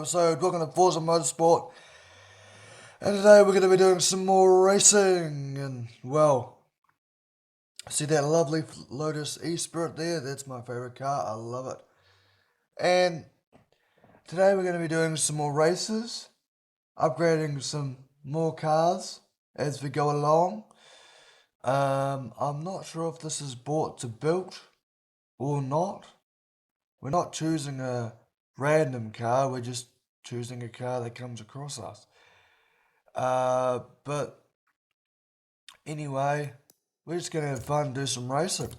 episode. Welcome to Forza Motorsport. And today we're going to be doing some more racing. And, well, see that lovely Lotus E-Spirit there? That's my favourite car. I love it. And today we're going to be doing some more races, upgrading some more cars as we go along. I'm not sure if this is bought to build or not. We're not choosing a random car, we're just choosing a car that comes across us. But anyway, we're just going to have fun and do some racing.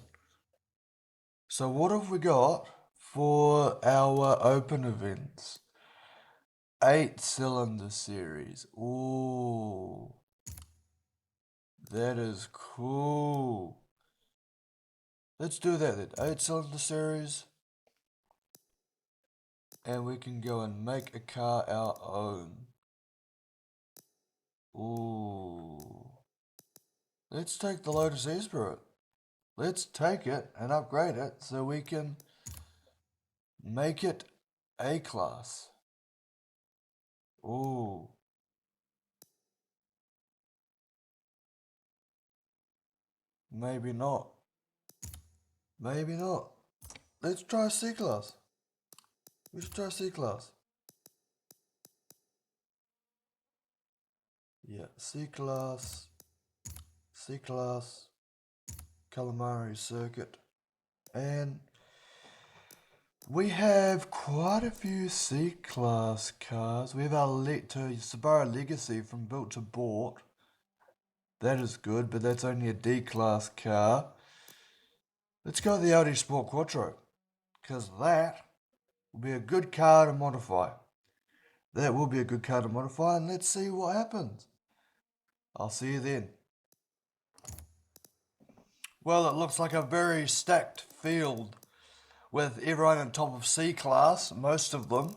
So what have we got for our open events? 8-cylinder series. Ooh, that is cool. Let's do that then. 8-cylinder series. And we can go and make a car our own. Ooh. Let's take the Lotus E-Spirit. Let's take it and upgrade it so we can make it A-class. Ooh. Maybe not. Maybe not. Let's try C-class. Let's try C-class. Yeah, C-class. C-class. Calamari circuit. And we have quite a few C-class cars. We have our Subaru Legacy from built to bought. That is good, but that's only a D-class car. Let's go with the Audi Sport Quattro, because that will be a good car to modify. That will be a good car to modify, and let's see what happens. I'll see you then. Well, it looks like a very stacked field with everyone on top of C-class, most of them,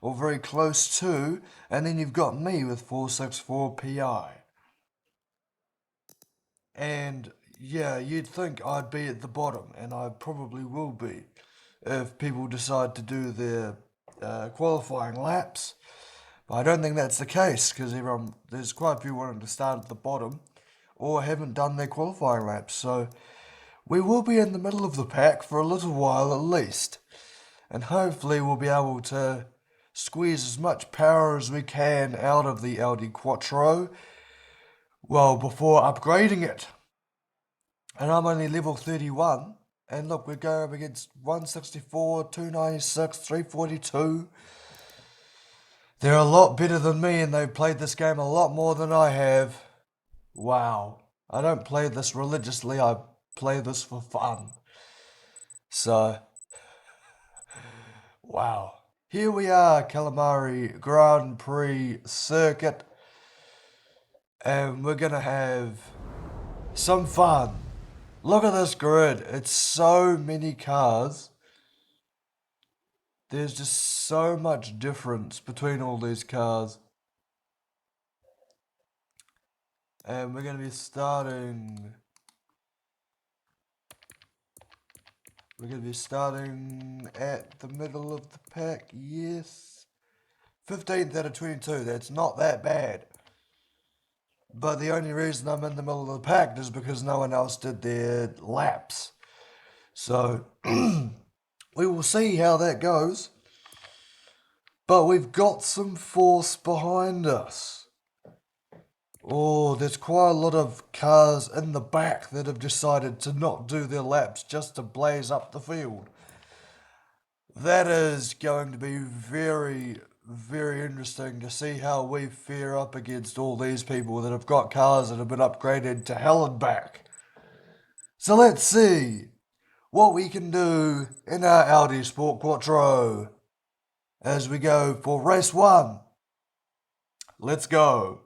or very close to, and then you've got me with 464 PI. And yeah, you'd think I'd be at the bottom, and I probably will be if people decide to do their qualifying laps. But I don't think that's the case because there's quite a few wanting to start at the bottom or haven't done their qualifying laps. So we will be in the middle of the pack for a little while at least, and hopefully we'll be able to squeeze as much power as we can out of the Audi Quattro. Well, before upgrading it. And I'm only level 31. And look, we're going up against 164, 296, 342. They're a lot better than me and they've played this game a lot more than I have. Wow. I don't play this religiously, I play this for fun. So, wow. Here we are, Calamari Grand Prix circuit. And we're gonna have some fun. Look at this grid. It's so many cars. There's just so much difference between all these cars. And we're going to be starting... We're going to be starting at the middle of the pack. Yes. 15th out of 22. That's not that bad. But the only reason I'm in the middle of the pack is because no one else did their laps. So... we will see how that goes. But we've got some force behind us. Oh, there's quite a lot of cars in the back that have decided to not do their laps just to blaze up the field. That is going to be very, very interesting to see how we fare up against all these people that have got cars that have been upgraded to hell and back. So let's see what we can do in our Audi Sport Quattro as we go for race 1. Let's go.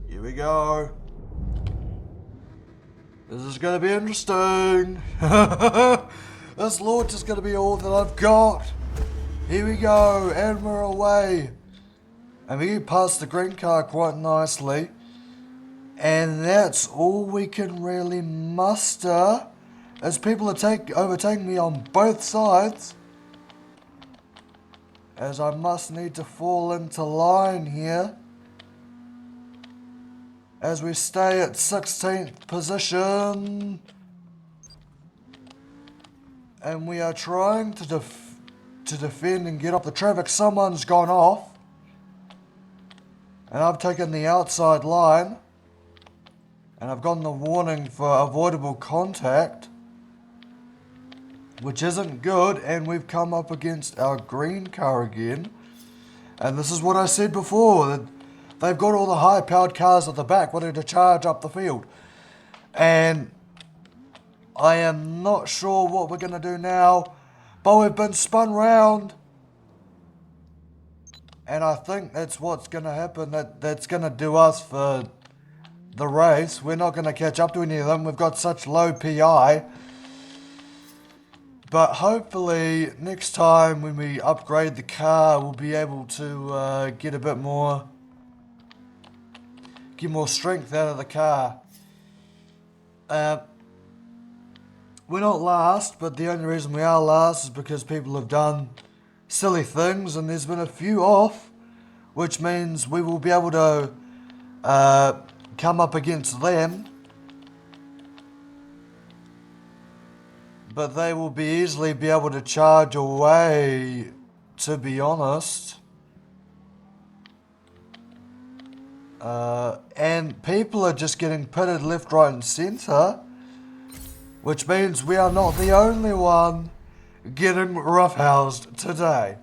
Here we go. This is going to be interesting. This launch is going to be all that I've got. Here we go, and we're away. And we get past the green car quite nicely. And that's all we can really muster, as people are overtaking me on both sides. As I must need to fall into line here. As we stay at 16th position. And we are trying to defend and get off the traffic. Someone's gone off. And I've taken the outside line. And I've gotten the warning for avoidable contact. Which isn't good. And we've come up against our green car again. And this is what I said before. That they've got all the high-powered cars at the back wanting to charge up the field. And I am not sure what we're going to do now. But we've been spun round. And I think that's what's going to happen. That's going to do us for the race. We're not going to catch up to any of them. We've got such low PI. But hopefully next time when we upgrade the car, we'll be able to get a bit more... get more strength out of the car. We're not last, but the only reason we are last is because people have done silly things and there's been a few off, which means we will be able to come up against them, but they will easily be able to charge away, to be honest. And people are just getting pitted left, right and centre, which means we are not the only one getting roughhoused today.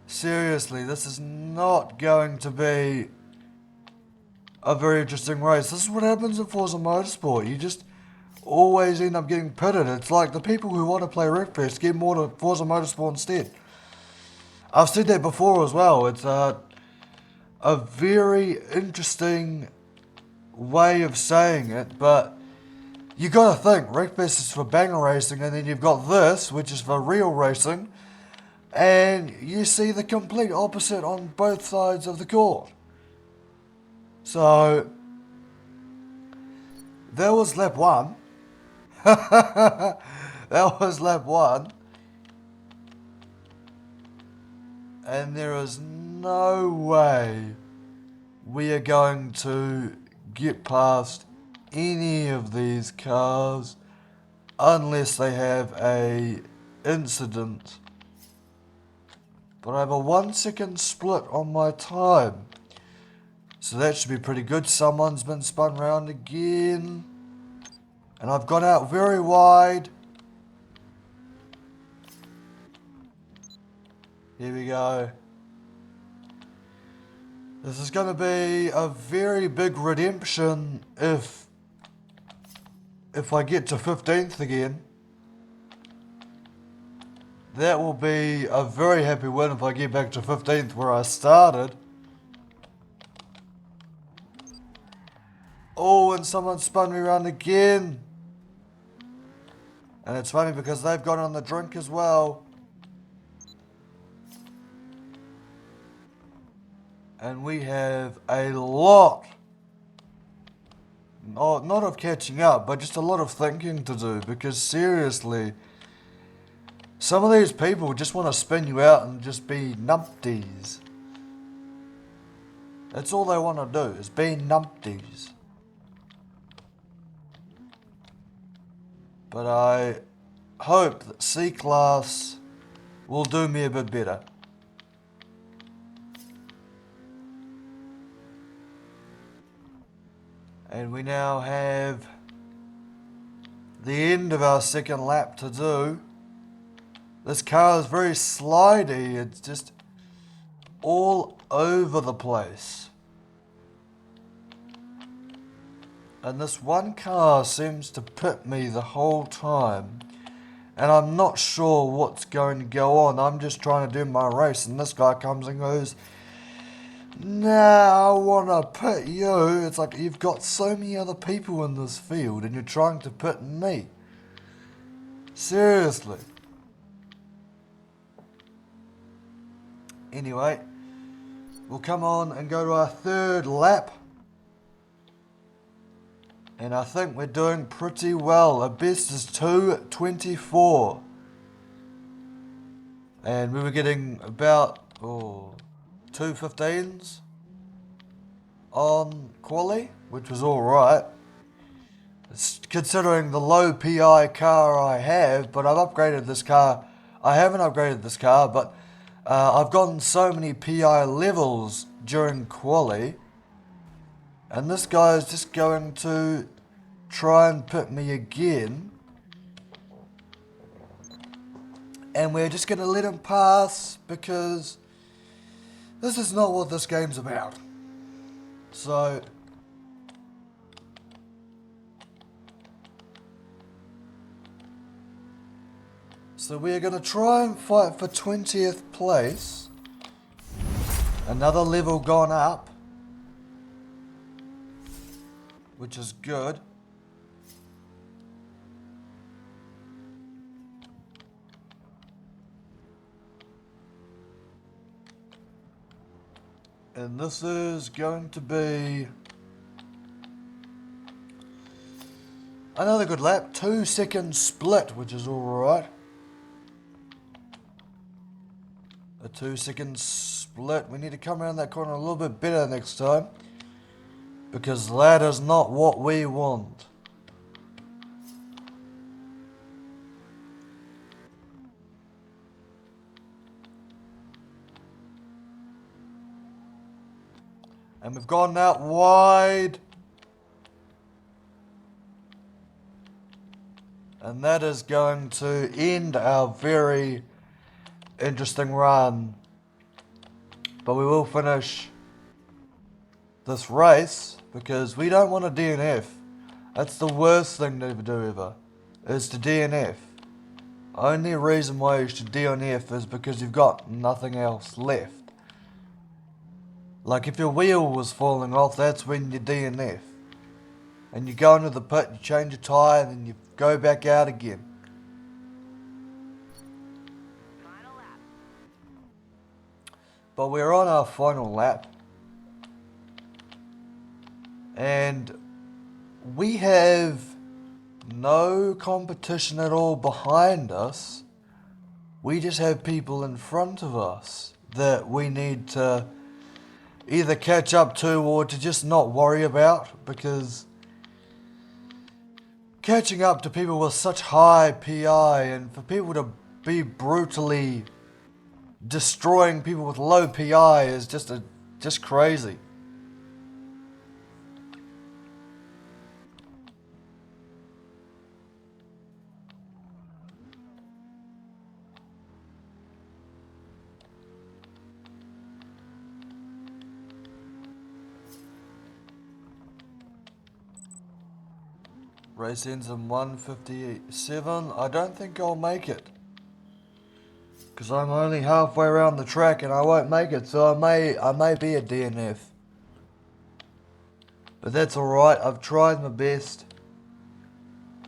Seriously, this is not going to be a very interesting race. This is what happens in Forza Motorsport. You just always end up getting pitted. It's like the people who want to play Wreckfest get more to Forza Motorsport instead. I've said that before as well. It's a very interesting way of saying it, but you gotta think, Wreckfest is for banger racing, and then you've got this, which is for real racing, and you see the complete opposite on both sides of the court. So, that was lap 1. That was lap 1. And there is no way we are going to get past any of these cars unless they have a incident. But I have a 1 second split on my time, so that should be pretty good. Someone's been spun round again, and I've gone out very wide. Here we go. This is going to be a very big redemption if I get to 15th again. That will be a very happy win if I get back to 15th where I started. Oh, and someone spun me around again. And it's funny because they've gone on the drink as well. And we have a lot, not of catching up, but just a lot of thinking to do. Because seriously, some of these people just want to spin you out and just be numpties. That's all they want to do, is be numpties. But I hope that C-Class will do me a bit better. And we now have the end of our second lap to do. This car is very slidey. It's just all over the place. And this one car seems to pit me the whole time. And I'm not sure what's going to go on. I'm just trying to do my race. And this guy comes and goes, Nah, I wanna pit you. It's like you've got so many other people in this field and you're trying to pit me. Seriously. Anyway, we'll come on and go to our third lap. And I think we're doing pretty well. Our best is 2:24. And we were getting about 2:15s on quali, which was alright. Considering the low PI car I have, but I've upgraded this car. I haven't upgraded this car, but I've gotten so many PI levels during quali. And this guy is just going to try and pit me again. And we're just going to let him pass because this is not what this game's about. So we're going to try and fight for 20th place. Another level gone up, which is good. And this is going to be another good lap. 2-second split, which is alright. A 2-second split. We need to come around that corner a little bit better next time, because that is not what we want. And we've gone out wide. And that is going to end our very interesting run. But we will finish this race because we don't want a DNF. That's the worst thing to do ever, is to DNF. Only reason why you should DNF is because you've got nothing else left. Like if your wheel was falling off, that's when you DNF. And you go into the pit, you change your tyre, and then you go back out again. Final lap. But we're on our final lap. And we have no competition at all behind us. We just have people in front of us that we need to either catch up to or to just not worry about, because catching up to people with such high PI and for people to be brutally destroying people with low PI is just crazy. Race ends in 1:57. I don't think I'll make it, because I'm only halfway around the track and I won't make it, so I may be a DNF. But that's alright, I've tried my best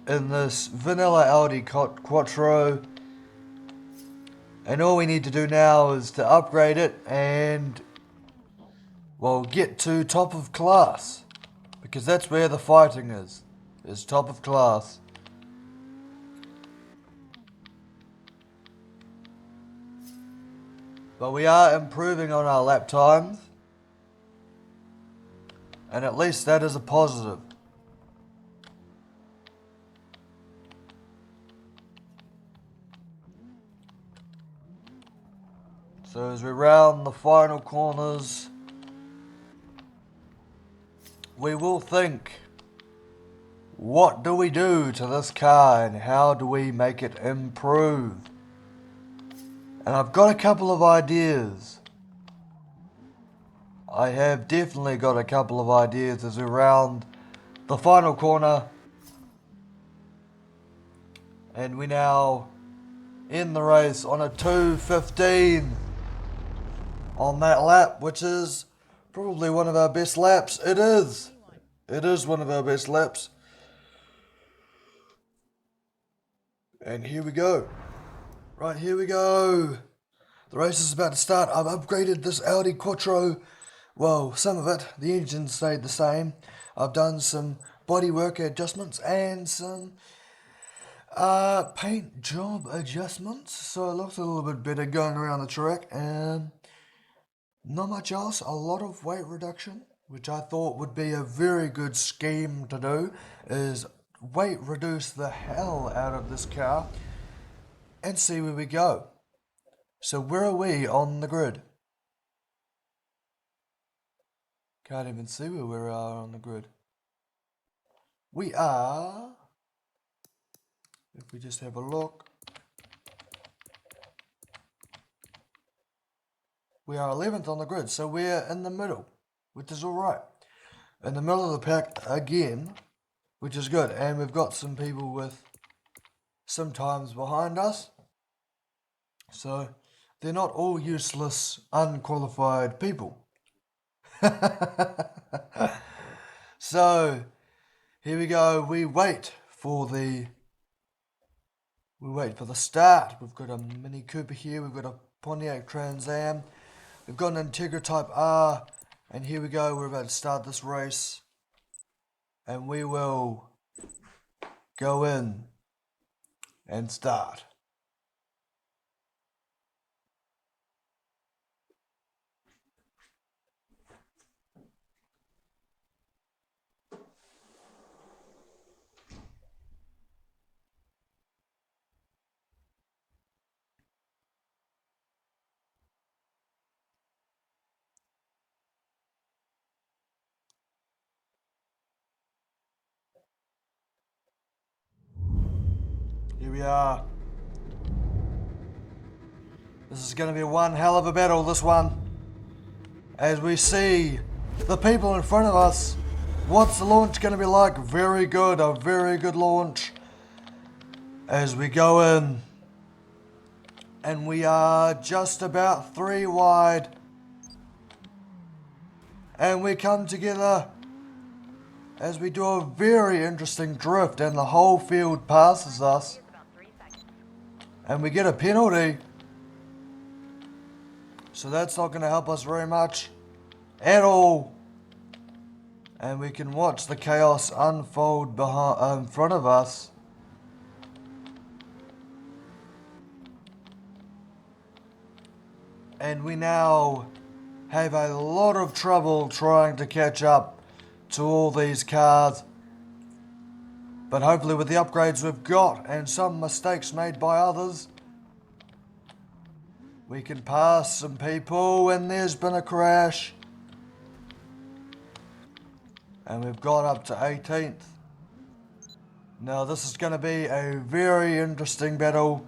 in this vanilla Audi Quattro, and all we need to do now is to upgrade it and, well, get to top of class, because that's where the fighting is top of class. But we are improving on our lap times, and at least that is a positive. So as we round the final corners, we will think, what do we do to this car and how do we make it improve? And I've got a couple of ideas. I have definitely got a couple of ideas as we round the final corner. And we now end the race on a 2:15 on that lap, which is Probably one of our best laps. It is. It is one of our best laps. And here we go. Right, here we go. The race is about to start. I've upgraded this Audi Quattro. Well, some of it. The engine stayed the same. I've done some bodywork adjustments and some paint job adjustments. So it looks a little bit better going around the track. Not much else. A lot of weight reduction, which I thought would be a very good scheme to do, is weight reduce the hell out of this car and see where we go. So where are we on the grid? Can't even see where we are on the grid. We are, if we just have a look, we are 11th on the grid, so we're in the middle, which is alright. In the middle of the pack again, which is good. And we've got some people with some times behind us. So they're not all useless, unqualified people. So here we go. We wait for the start. We've got a Mini Cooper here. We've got a Pontiac Trans Am. We've got an Integra Type R. And here we go. We're about to start this race. And we will go in and start. Here we are. This is going to be one hell of a battle, this one. As we see the people in front of us. What's the launch going to be like? Very good, a very good launch. As we go in. And we are just about 3 wide. And we come together as we do a very interesting drift and the whole field passes us. And we get a penalty. So that's not going to help us very much at all. And we can watch the chaos unfold in front of us. And we now have a lot of trouble trying to catch up to all these cars. But hopefully with the upgrades we've got and some mistakes made by others, we can pass some people. And there's been a crash. And we've got up to 18th. Now this is going to be a very interesting battle.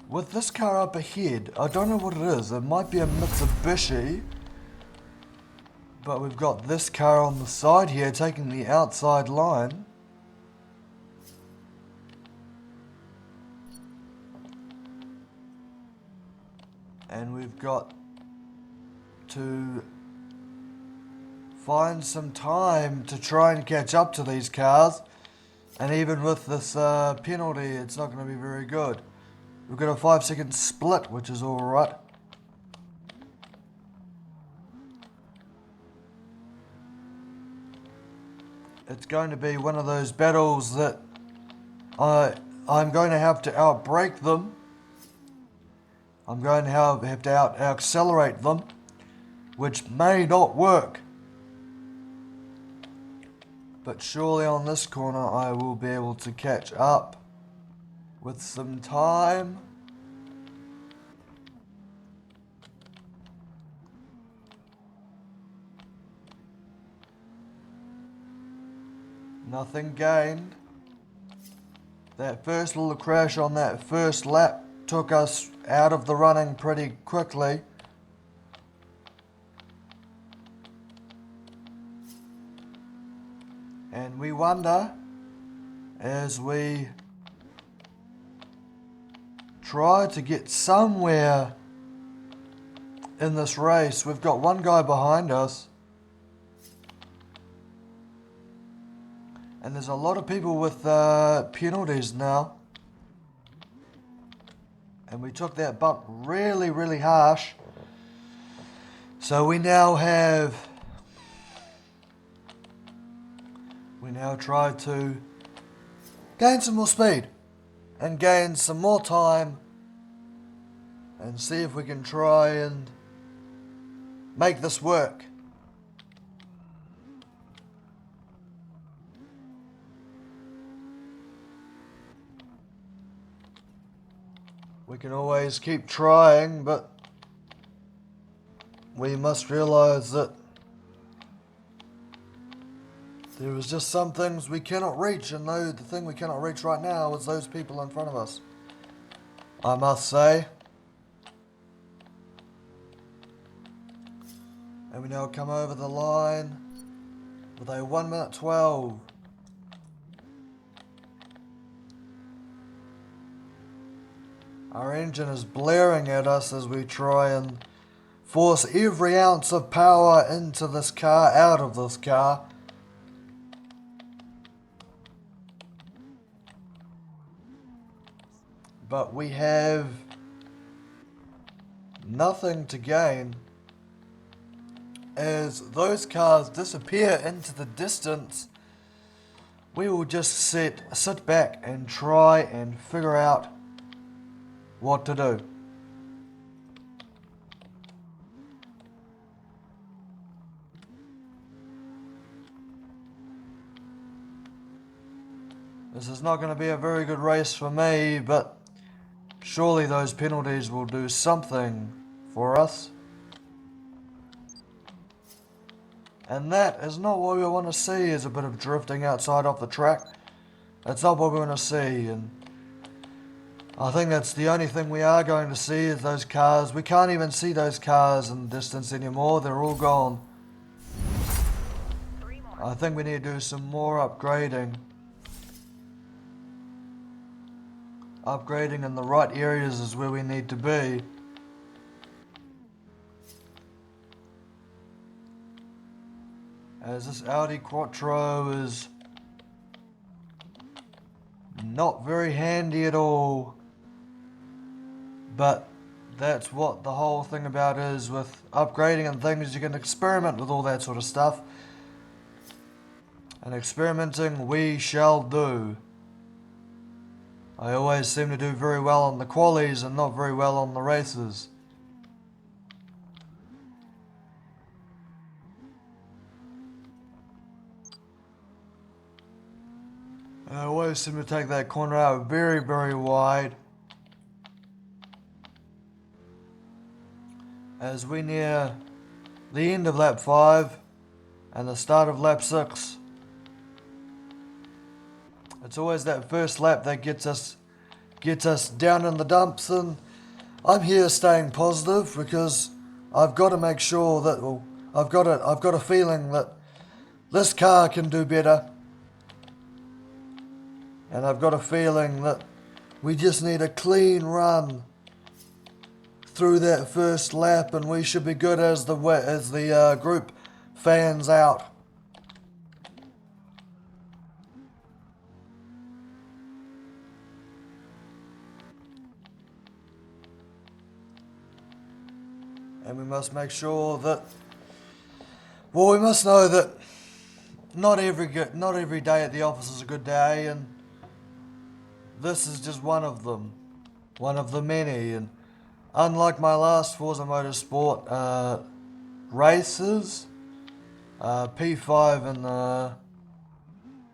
With this car up ahead, I don't know what it is. It might be a Mitsubishi. But we've got this car on the side here taking the outside line. And we've got to find some time to try and catch up to these cars. And even with this penalty, it's not going to be very good. We've got a 5-second split, which is alright. It's going to be one of those battles that I'm going to have to outbrake them. I'm going to have to out-accelerate them, which may not work. But surely on this corner I will be able to catch up with some time. Nothing gained. That first little crash on that first lap took us out of the running pretty quickly. And we wonder, as we try to get somewhere in this race. We've got one guy behind us. And there's a lot of people with penalties now. And we took that bump really, really harsh. So we now try to gain some more speed and gain some more time and see if we can try and make this work. We can always keep trying, but we must realize that there is just some things we cannot reach, and the thing we cannot reach right now is those people in front of us. I must say. And we now come over the line with a 1 minute 12. Our engine is blaring at us as we try and force every ounce of power into this car, out of this car. But we have nothing to gain as those cars disappear into the distance. We will just sit back and try and figure out what to do. This is not going to be a very good race for me, but surely those penalties will do something for us. And that is not what we want to see, is a bit of drifting outside off the track. That's not what we want to see, and I think that's the only thing we are going to see is those cars. We can't even see those cars in the distance anymore. They're all gone. I think we need to do some more upgrading. Upgrading in the right areas is where we need to be. As this Audi Quattro is not very handy at all. But that's what the whole thing about is with upgrading and things. You can experiment with all that sort of stuff. And experimenting we shall do. I always seem to do very well on the qualies and not very well on the races. I always seem to take that corner out very, very wide. As we near the end of lap 5 and the start of lap 6. It's always that first lap that gets us down in the dumps, and I'm here staying positive because I've got to make sure that, well, I've got a feeling that this car can do better. And I've got a feeling that we just need a clean run through that first lap, and we should be good as the group fans out. And we must make sure that, well, we must know that not every day at the office is a good day, and this is just one of them, one of the many. And unlike my last Forza Motorsport races, P5 and a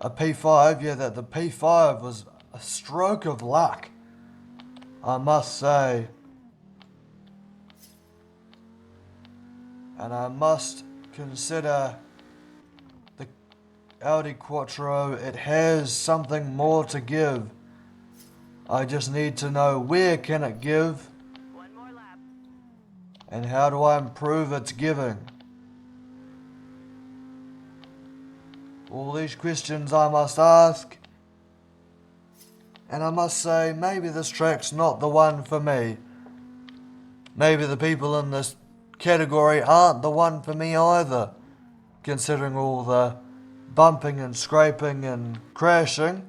P5, yeah, that the P5 was a stroke of luck, I must say. And I must consider the Audi Quattro, it has something more to give. I just need to know where can it give, One more lap. and how do I improve its giving. All these questions I must ask, and I must say maybe this track's not the one for me. Maybe the people in this category aren't the one for me either, considering all the bumping and scraping and crashing.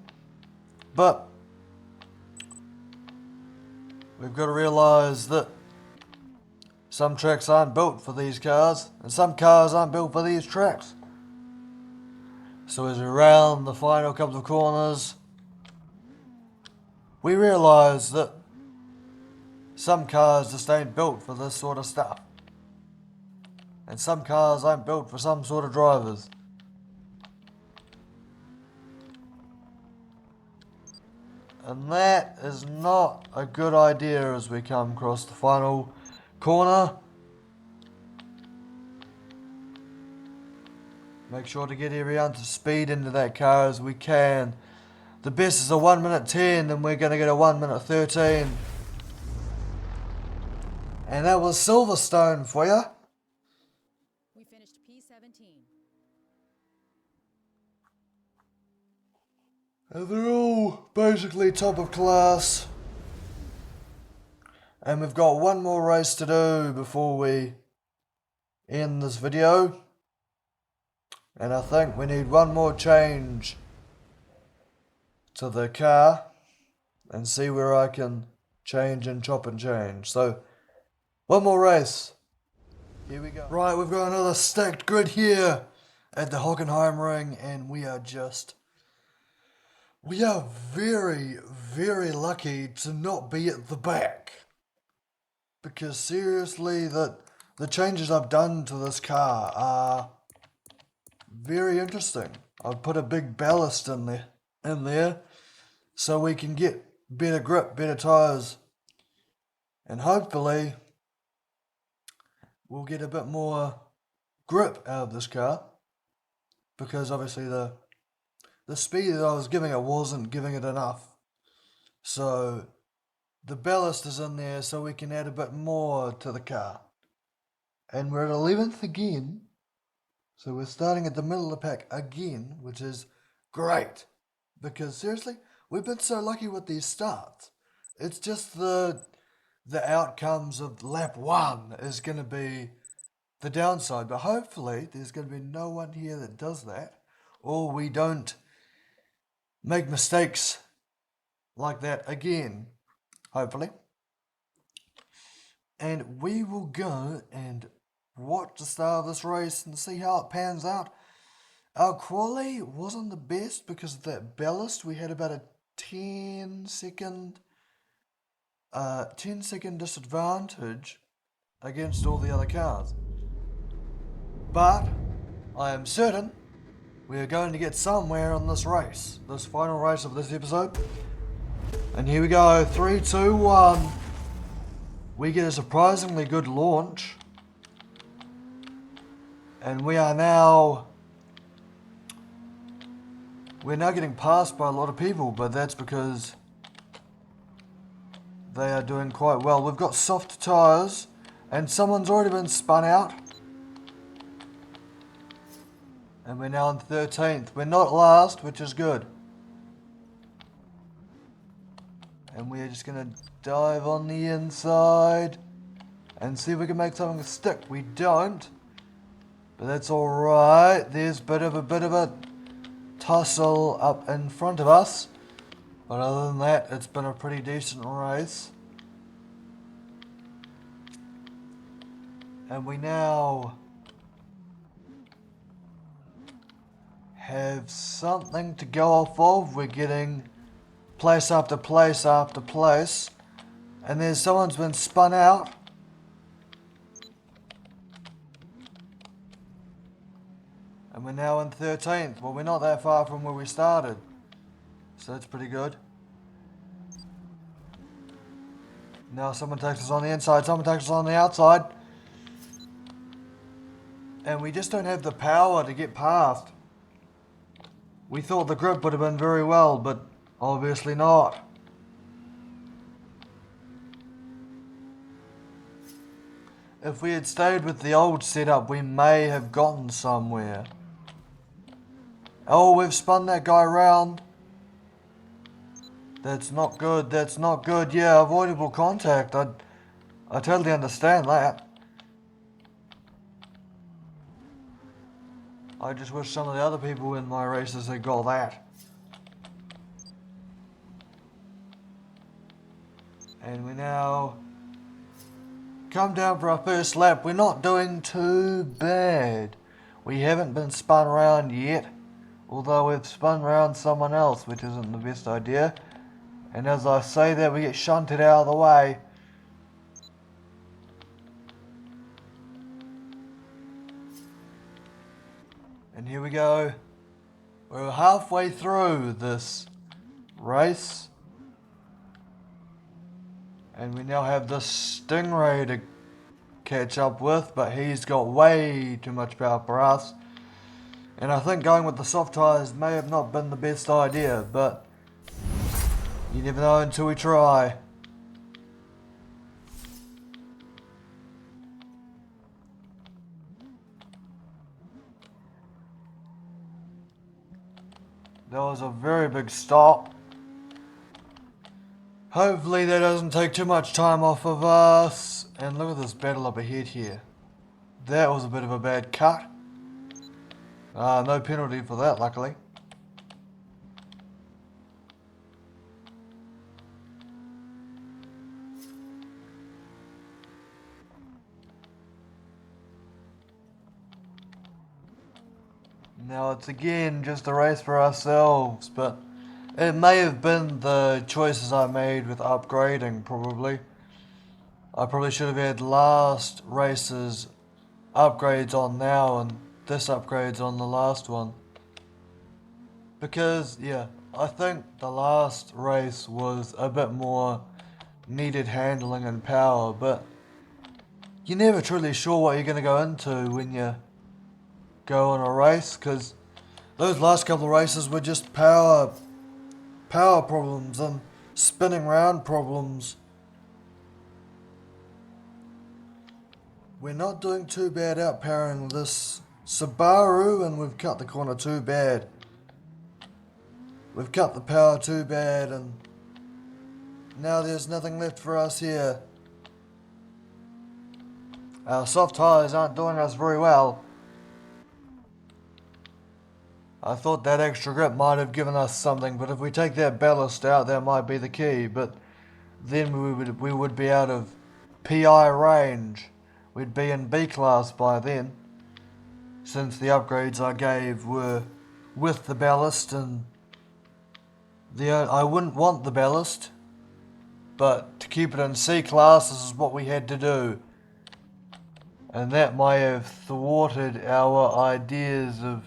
But we've got to realise that some tracks aren't built for these cars, and some cars aren't built for these tracks. So as we round the final couple of corners, we realise that some cars just ain't built for this sort of stuff. And some cars aren't built for some sort of drivers. And that is not a good idea as we come across the final corner. Make sure to get everyone to speed into that car as we can. The best is a 1 minute 10, and we're going to get a 1 minute 13. And that was Silverstone for you. We finished P17. And they're all basically top of class. And we've got one more race to do before we end this video. And I think we need one more change to the car and see where I can change and chop and change. So, one more race. Here we go. Right, we've got another stacked grid here at the Hockenheim ring, and we are very, very lucky to not be at the back. Because seriously, the changes I've done to this car are very interesting. I've put a big ballast in there so we can get better grip, better tyres, and hopefully we'll get a bit more grip out of this car, because obviously the speed that I was giving it wasn't giving it enough. So the ballast is in there so we can add a bit more to the car. And we're at 11th again. So we're starting at the middle of the pack again, which is great. Because seriously, we've been so lucky with these starts. It's just the outcomes of lap 1 is going to be the downside. But hopefully there's going to be no one here that does that. Or we don't make mistakes like that again. Hopefully. And we will go and watch the start of this race and see how it pans out. Our quali wasn't the best because of that ballast. We had about a 10 second disadvantage against all the other cars. But I am certain we are going to get somewhere on this race, this final race of this episode. And here we go, 3, 2, 1. We get a surprisingly good launch. And we're now getting passed by a lot of people, but that's because they are doing quite well. We've got soft tyres, and someone's already been spun out. And we're now in 13th. We're not last, which is good. And we're just going to dive on the inside and see if we can make something stick. We don't, but that's alright. There's a bit of a tussle up in front of us. But other than that, it's been a pretty decent race. And we now have something to go off of. We're getting place after place after place. And there's someone's been spun out. And we're now in 13th. Well, we're not that far from where we started. So that's pretty good. Now someone takes us on the inside, someone takes us on the outside. And we just don't have the power to get past. We thought the grip would have been very well, but obviously not. If we had stayed with the old setup, we may have gotten somewhere. Oh, we've spun that guy round. That's not good, that's not good. Yeah, avoidable contact. I totally understand that. I just wish some of the other people in my races had got that. And we now come down for our first lap. We're not doing too bad. We haven't been spun around yet, although we've spun around someone else, which isn't the best idea. And as I say that, we get shunted out of the way. And here we go. We're halfway through this race. And we now have this Stingray to catch up with, but he's got way too much power for us. And I think going with the soft tyres may have not been the best idea, but you never know until we try. That was a very big stop. Hopefully that doesn't take too much time off of us. And look at this battle up ahead here. That was a bit of a bad cut. No penalty for that, luckily. Now it's again just a race for ourselves, but it may have been the choices I made with upgrading, probably. I probably should have had last race's upgrades on now and this upgrade's on the last one. Because, yeah, I think the last race was a bit more needed handling and power, but you're never truly sure what you're going to go into when you go on a race, because those last couple of races were just power problems and spinning round problems. We're not doing too bad outpowering this Subaru, and we've cut the corner too bad. We've cut the power too bad, and now there's nothing left for us here. Our soft tyres aren't doing us very well. I thought that extra grip might have given us something, but if we take that ballast out, that might be the key. But then we would be out of PI range. We'd be in B class by then, since the upgrades I gave were with the ballast, and I wouldn't want the ballast, but to keep it in C class, this is what we had to do. And that may have thwarted our ideas of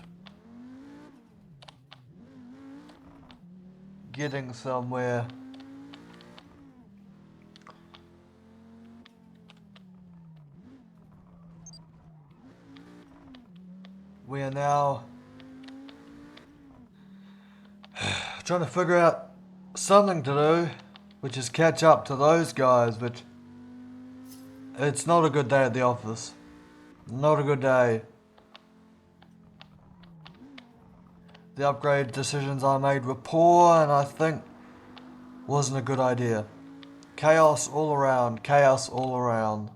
getting somewhere. We are now trying to figure out something to do, which is catch up to those guys, but it's not a good day at the office. Not a good day. The upgrade decisions I made were poor, and I think wasn't a good idea. Chaos all around, chaos all around.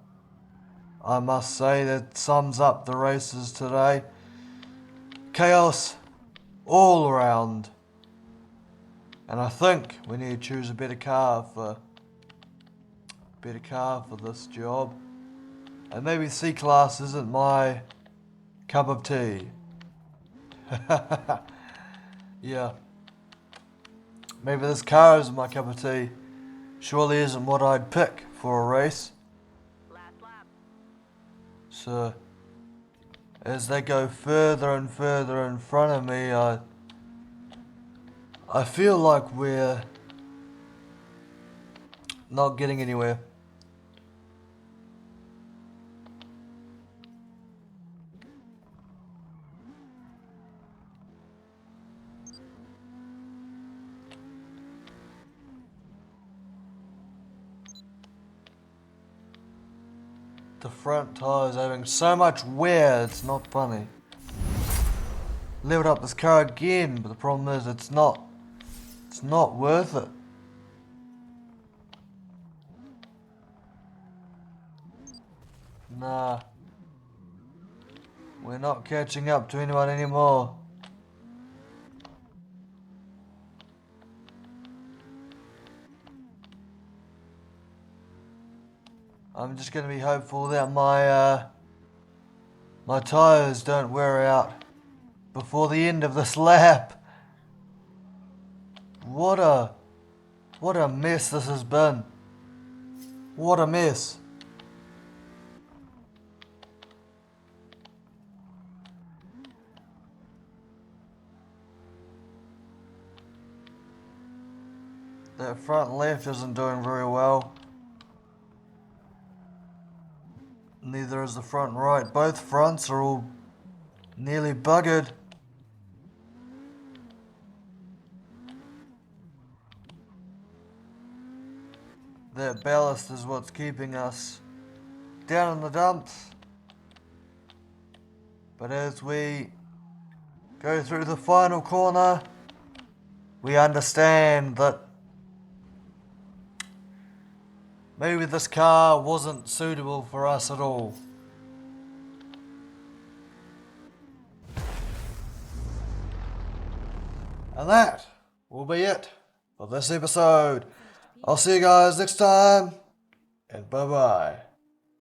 I must say that sums up the races today. Chaos all around. And I think we need to choose a better car for this job. And maybe C class isn't my cup of tea. Yeah. Maybe this car isn't my cup of tea. Surely isn't what I'd pick for a race. Last lap. So, as they go further and further in front of me, I feel like we're not getting anywhere. The front tyre's having so much wear, it's not funny. Leveled up this car again, but the problem is it's not worth it. Nah. We're not catching up to anyone anymore. I'm just gonna be hopeful that my tires don't wear out before the end of this lap. What a mess this has been. What a mess. That front left isn't doing very well. Neither is the front right. Both fronts are all nearly buggered. That ballast is what's keeping us down in the dumps. But as we go through the final corner, we understand that maybe this car wasn't suitable for us at all. And that will be it for this episode. I'll see you guys next time, and bye bye.